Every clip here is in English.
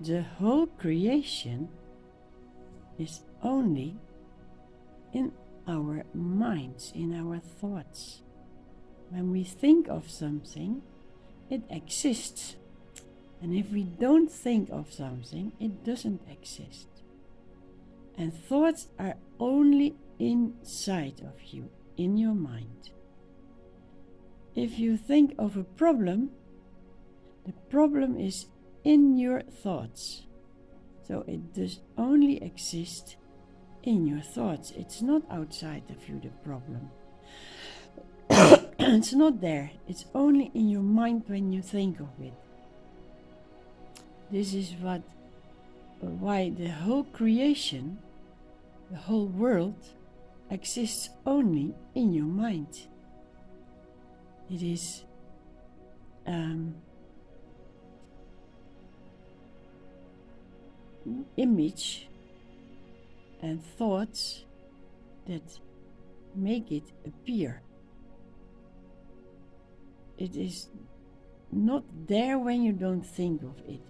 the whole creation is only in our minds, in our thoughts. When we think of something, it exists. And if we don't think of something, it doesn't exist. And thoughts are only inside of you, in your mind. If you think of a problem, the problem is in your thoughts. So it does only exist in your thoughts. It's not outside of you, the problem. It's not there. It's only in your mind when you think of it. This is why the whole creation, the whole world, exists only in your mind. It is image and thoughts that make it appear. It is not there when you don't think of it.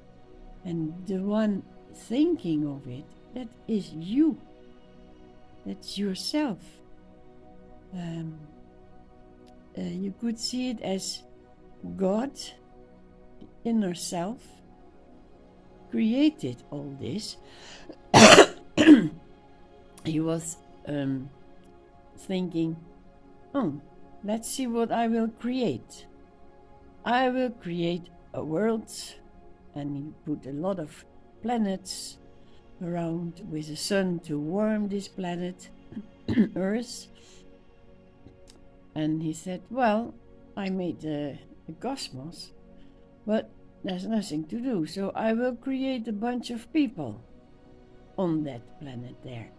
And the one thinking of it, that is you. That's yourself. You could see it as God, the inner self, created all this. He was thinking, let's see what I will create. I will create a world, and he put a lot of planets around with the sun to warm this planet, Earth. And he said, well, I made a cosmos, but there's nothing to do, so I will create a bunch of people on that planet there,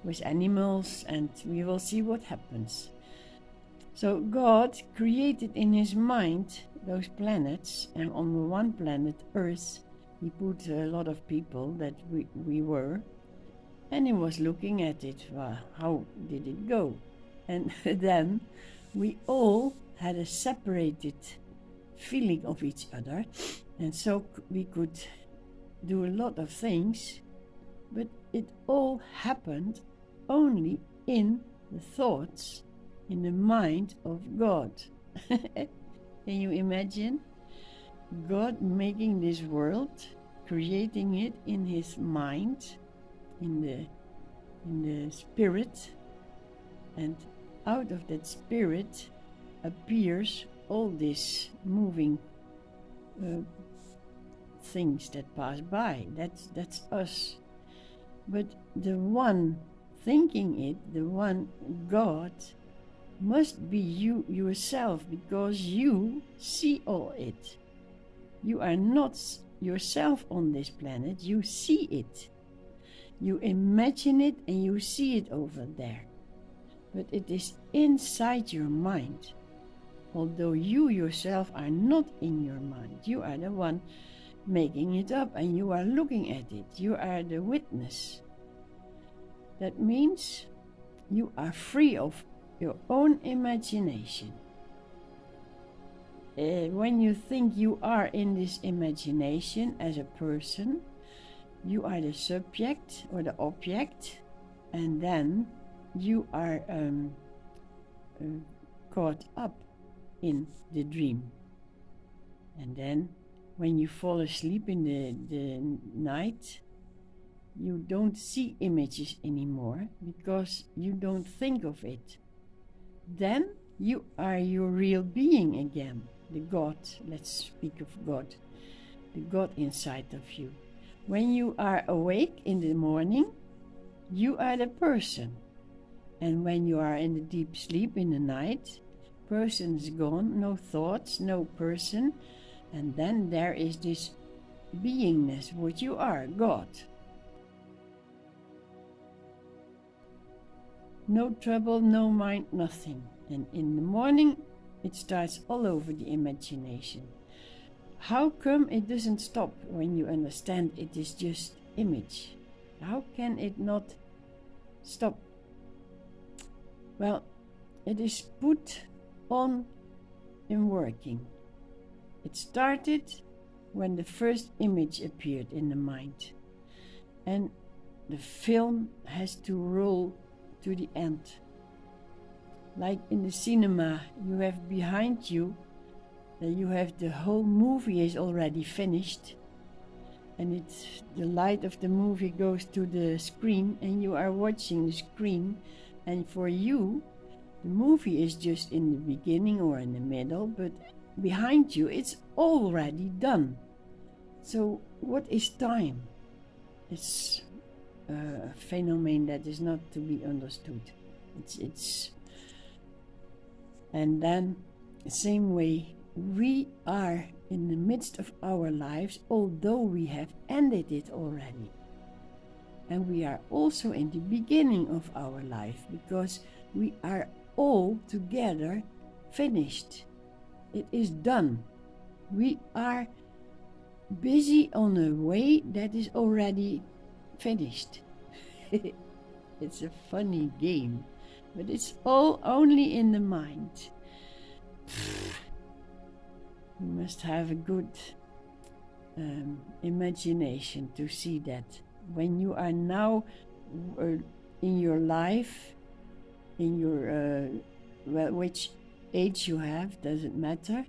with animals, and we will see what happens. So God created in his mind those planets, and on the one planet, Earth, he put a lot of people that we were, and he was looking at it. Well, how did it go? And then we all had a separated feeling of each other, and so we could do a lot of things, but it all happened only in the thoughts, in the mind of God. Can you imagine? God making this world, creating it in his mind, in the spirit, and out of that spirit appears all these moving things that pass by. That's us. But the one thinking it, the one God, must be you yourself, because you see all it. You are not yourself on this planet, you see it. You imagine it and you see it over there. But it is inside your mind. Although you yourself are not in your mind, you are the one making it up and you are looking at it. You are the witness. That means you are free of your own imagination. When you think you are in this imagination as a person, you are the subject or the object, and then you are caught up in the dream. And then when you fall asleep in the night, you don't see images anymore because you don't think of it. Then you are your real being again, the God. Let's speak of God, the God inside of you. When you are awake in the morning, you are the person. And when you are in the deep sleep in the night, person is gone, no thoughts, no person. And then there is this beingness, what you are, God. No trouble, no mind, nothing. And in the morning, it starts all over the imagination. How come it doesn't stop when you understand it is just image? How can it not stop? Well, it is put on in working. It started when the first image appeared in the mind. And the film has to roll to the end. Like in the cinema, you have behind you, you have the whole movie is already finished. And it's the light of the movie goes to the screen and you are watching the screen. And for you, the movie is just in the beginning or in the middle, but behind you, it's already done. So what is time? It's a phenomenon that is not to be understood. It's and then the same way we are in the midst of our lives, although we have ended it already. And we are also in the beginning of our life, because we are all together finished. It is done. We are busy on a way that is already finished. It's a funny game, but it's all only in the mind. You must have a good imagination to see that. When you are now in your life, in your, which age you have, doesn't matter,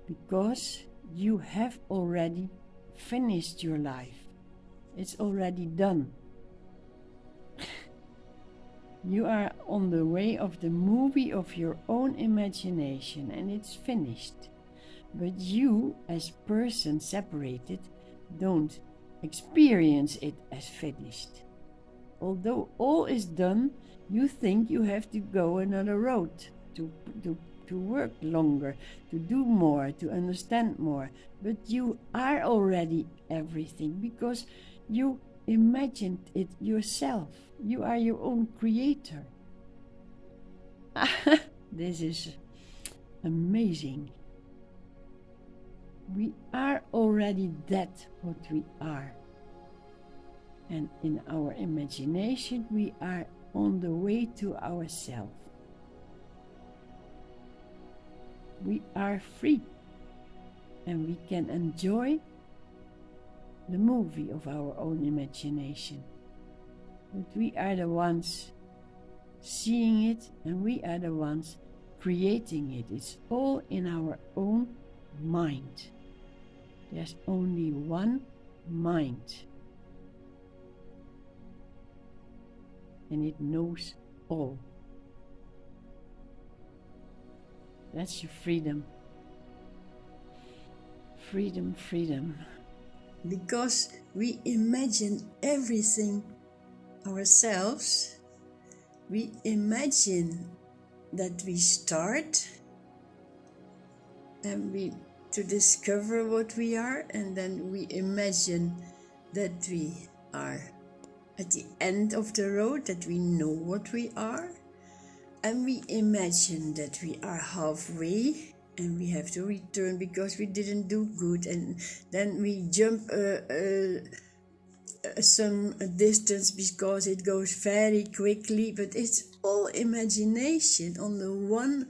because you have already finished your life. It's already done. You are on the way of the movie of your own imagination, and it's finished. But you, as person separated, don't experience it as finished. Although all is done, you think you have to go another road, to work longer, to do more, to understand more. But you are already everything, because you imagined it yourself. You are your own creator. This is amazing. We are already that what we are. And in our imagination, we are on the way to ourself. We are free, and we can enjoy the movie of our own imagination. But we are the ones seeing it, and we are the ones creating it. It's all in our own mind. There's only one mind, and it knows all. That's your freedom. Freedom, freedom. Because we imagine everything ourselves, we imagine that we start and we to discover what we are, and then we imagine that we are at the end of the road, that we know what we are, and we imagine that we are halfway and we have to return because we didn't do good, and then we jump some distance because it goes very quickly, but it's all imagination on the one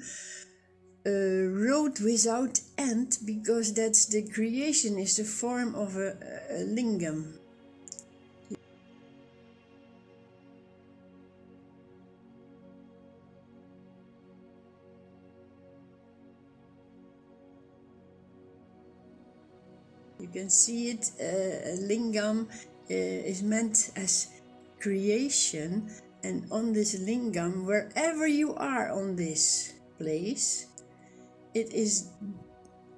road without end, because that's the creation is the form of a lingam. You can see it, lingam is meant as creation, and on this lingam, wherever you are on this place, it is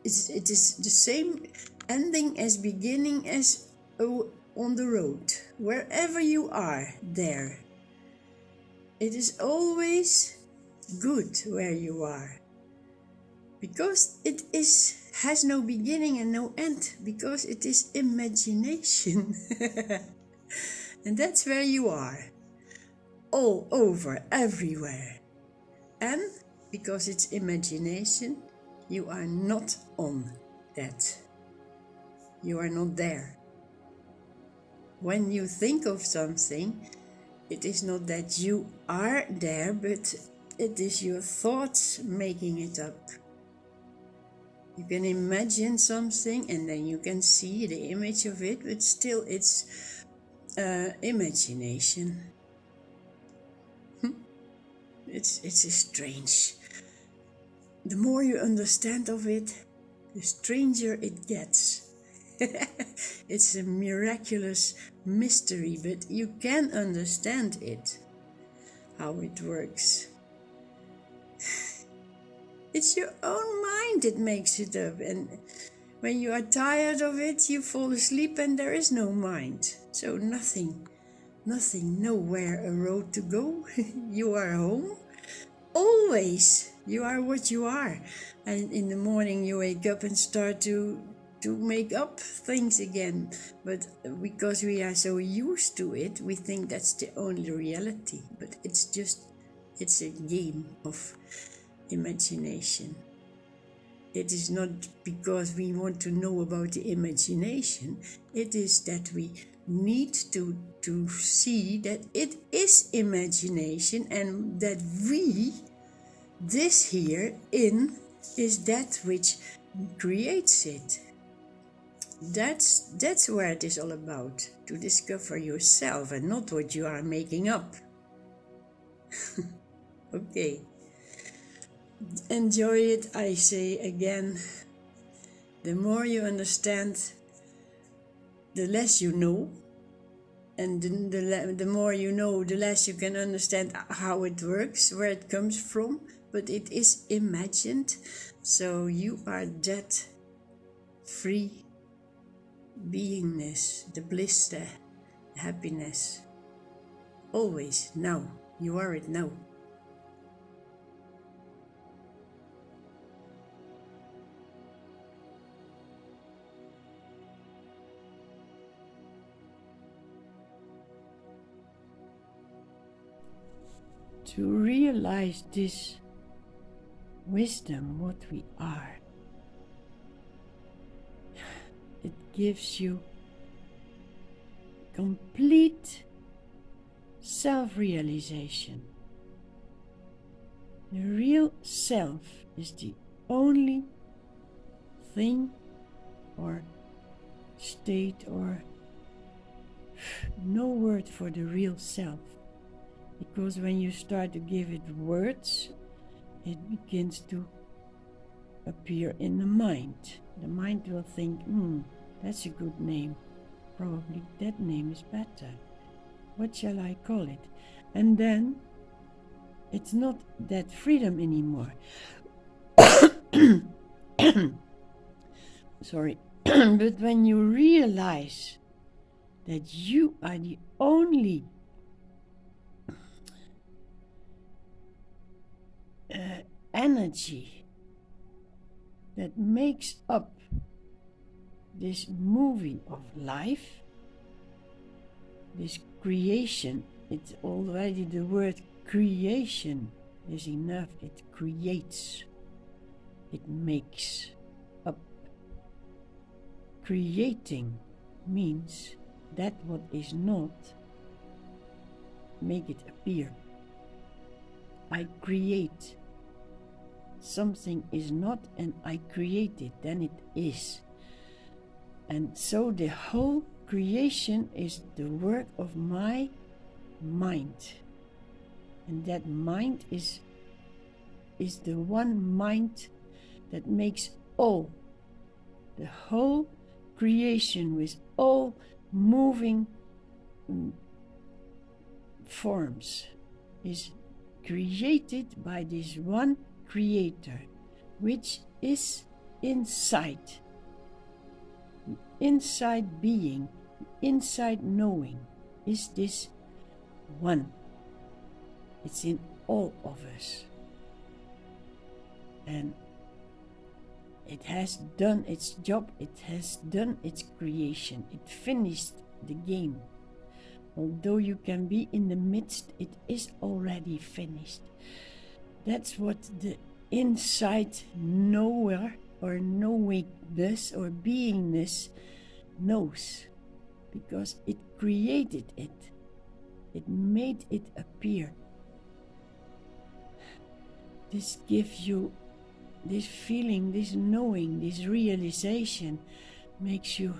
the same ending as beginning as on the road. Wherever you are there, it is always good where you are, because it has no beginning and no end, because it is imagination. And that's where you are, all over, everywhere. And because it's imagination, you are not on that. You are not there. When you think of something, it is not that you are there, but it is your thoughts making it up. You can imagine something and then you can see the image of it, but still it's imagination. It's a strange. The more you understand of it, the stranger it gets. It's a miraculous mystery, but you can understand it, how it works. It's your own mind that makes it up, and when you are tired of it, you fall asleep and there is no mind. So nothing, nowhere a road to go. You are home. Always. You are what you are. And in the morning you wake up and start to make up things again. But because we are so used to it, we think that's the only reality. But it's a game of imagination. It is not because we want to know about the imagination. It is that we need to see that it is imagination, and that we, this here in, is that which creates it. That's where it is all about, to discover yourself and not what you are making up. Okay. Enjoy it, I say again. The more you understand, the less you know. And the more you know, the less you can understand how it works, where it comes from. But it is imagined. So you are that free beingness, the bliss, the happiness. Always now. You are it now. To realize this wisdom, what we are, it gives you complete self-realization. The real self is the only thing or state, or no word for the real self. Because when you start to give it words, it begins to appear in the mind. The mind will think, that's a good name. Probably that name is better. What shall I call it? And then it's not that freedom anymore. Sorry. But when you realize that you are the only energy that makes up this movie of life, this creation, it's already the word creation is enough. It creates, it makes up. Creating means that what is not, make it appear. I create. Something is not and I create it, then it is. And so the whole creation is the work of my mind. And that mind is the one mind that makes all, the whole creation with all moving forms is created by this one creator, which is inside being, inside knowing, is this one. It's in all of us. And it has done its job, it has done its creation, it finished the game. Although you can be in the midst, it is already finished. That's what the inside knower or knowingness or beingness knows, because it created it. It made it appear. This gives you this feeling, this knowing, this realization makes you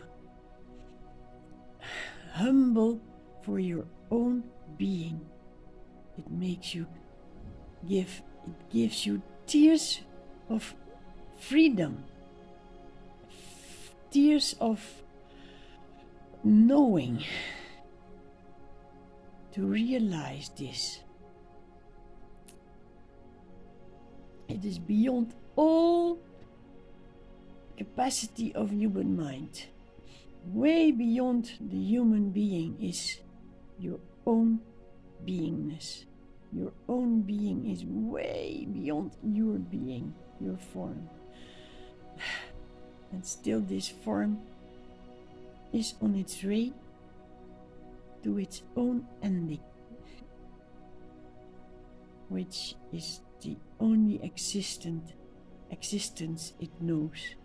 humble for your own being. It makes you it gives you tears of freedom, tears of knowing, to realize this. It is beyond all capacity of human mind. Way beyond the human being is your own beingness. Your own being is way beyond your being, your form. And still this form is on its way to its own ending, which is the only existence it knows.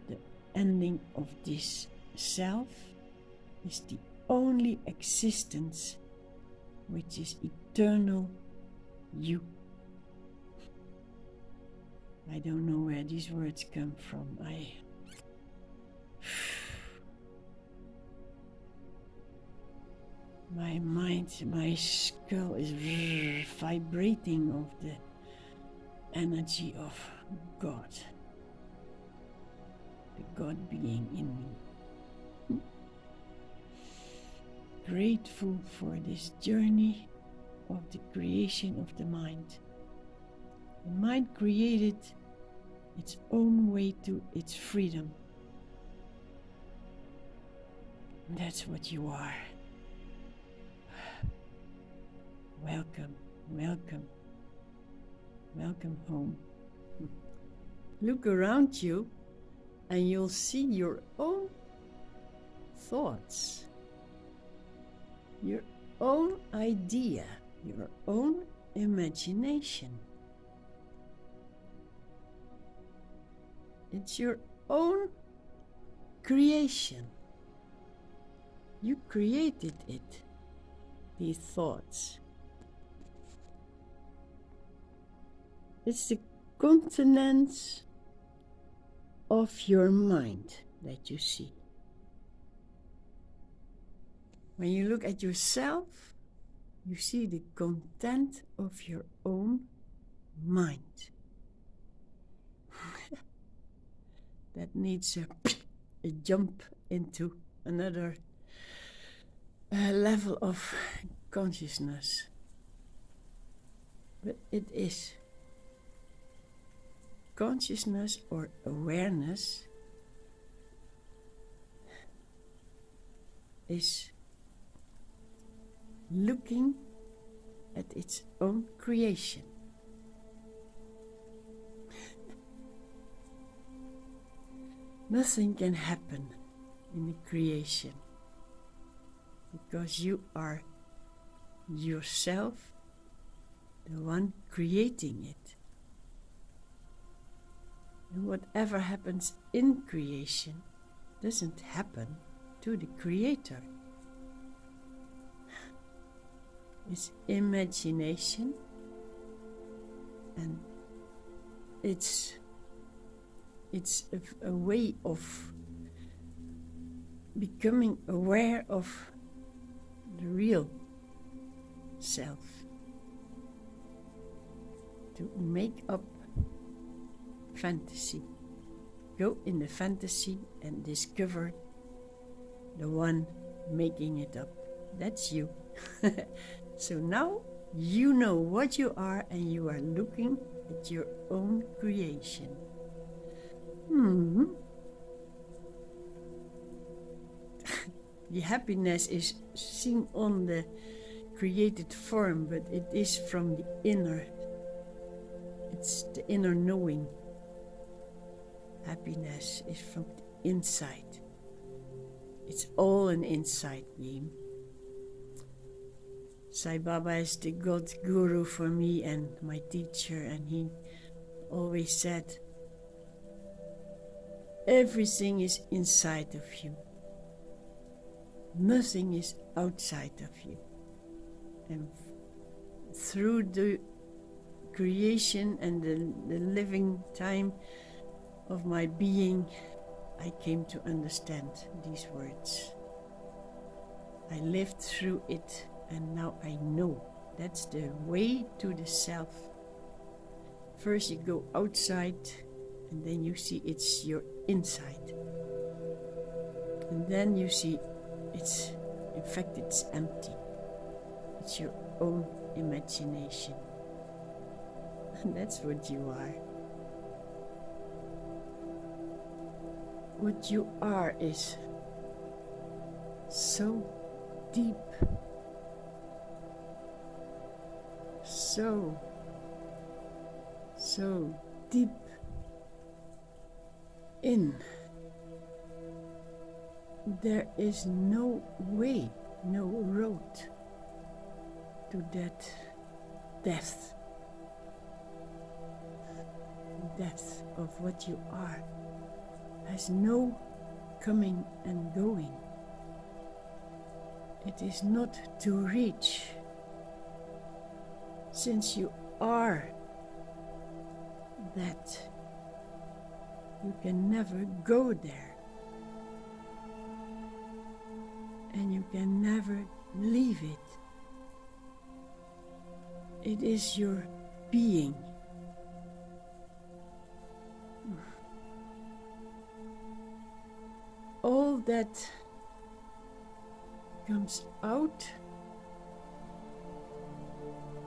The ending of this self is the only existence which is eternal you. I don't know where these words come from. My mind, my skull is vibrating of the energy of God, the God being in me. Grateful for this journey of the creation of the mind. The mind created its own way to its freedom. And that's what you are. Welcome, welcome, welcome home. Look around you and you'll see your own thoughts, your own idea, your own imagination. It's your own creation. You created it, these thoughts. It's the continents of your mind that you see. When you look at yourself, you see the content of your own mind. That needs a jump into another level of consciousness. But it is consciousness or awareness is looking at its own creation. Nothing can happen in the creation because you are yourself, the one creating it. And whatever happens in creation doesn't happen to the creator. It's imagination, and it's a way of becoming aware of the real self, to make up fantasy. Go in the fantasy and discover the one making it up. That's you. So now you know what you are and you are looking at your own creation. The happiness is seen on the created form, but it is from the inner. It's the inner knowing. Happiness is from the inside. It's all an inside game. Sai Baba is the God guru for me and my teacher, and he always said, everything is inside of you. Nothing is outside of you. And through the creation and the living time of my being, I came to understand these words. I lived through it, and now I know that's the way to the self. First you go outside, and then you see it's your inside. And then you see it's, in fact, it's empty. It's your own imagination. And that's what you are. What you are is so deep, so deep in. There is no way, no road to that depth of what you are. Has no coming and going. It is not to reach, since you are that. You can never go there, and you can never leave it. It is your being. All that comes out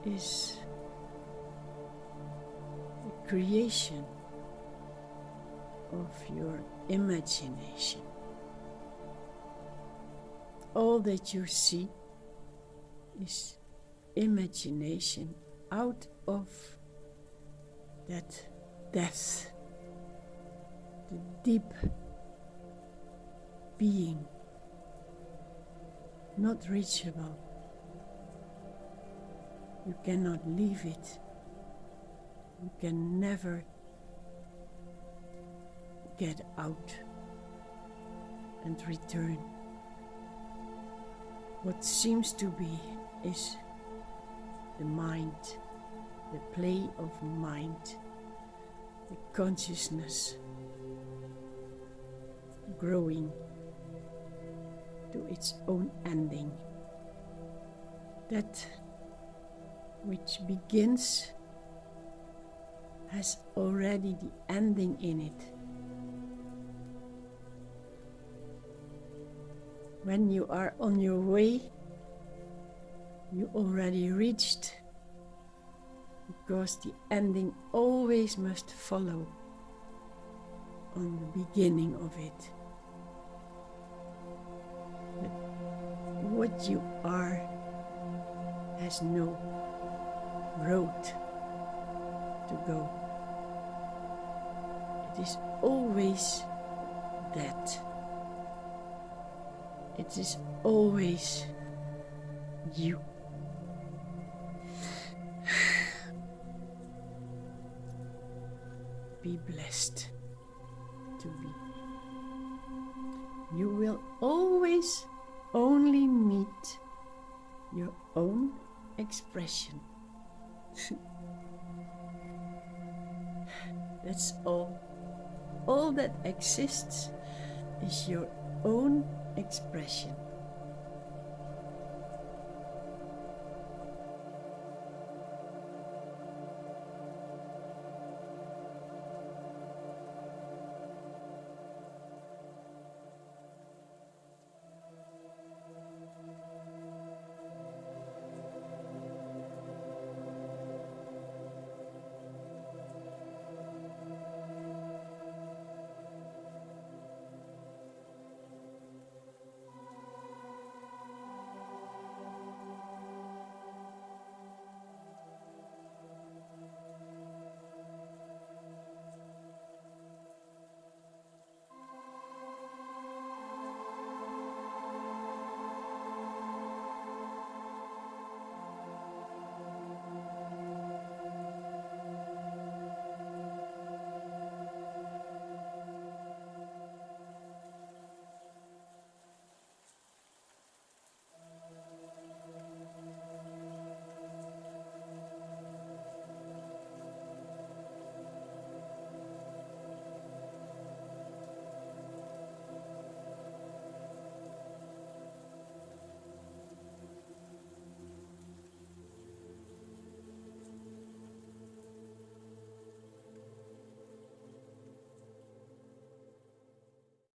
is the creation of your imagination. All that you see is imagination out of that depth, the deep being, not reachable. You cannot leave it. You can never get out and return. What seems to be is the mind, the play of mind, the consciousness growing to its own ending. That which begins has already the ending in it. When you are on your way, you already reached, because the ending always must follow on the beginning of it. But what you are has no road to go. It is always that. It is always you. Be blessed to be. You will always only meet your own expression. That's all. All that exists is your own expression.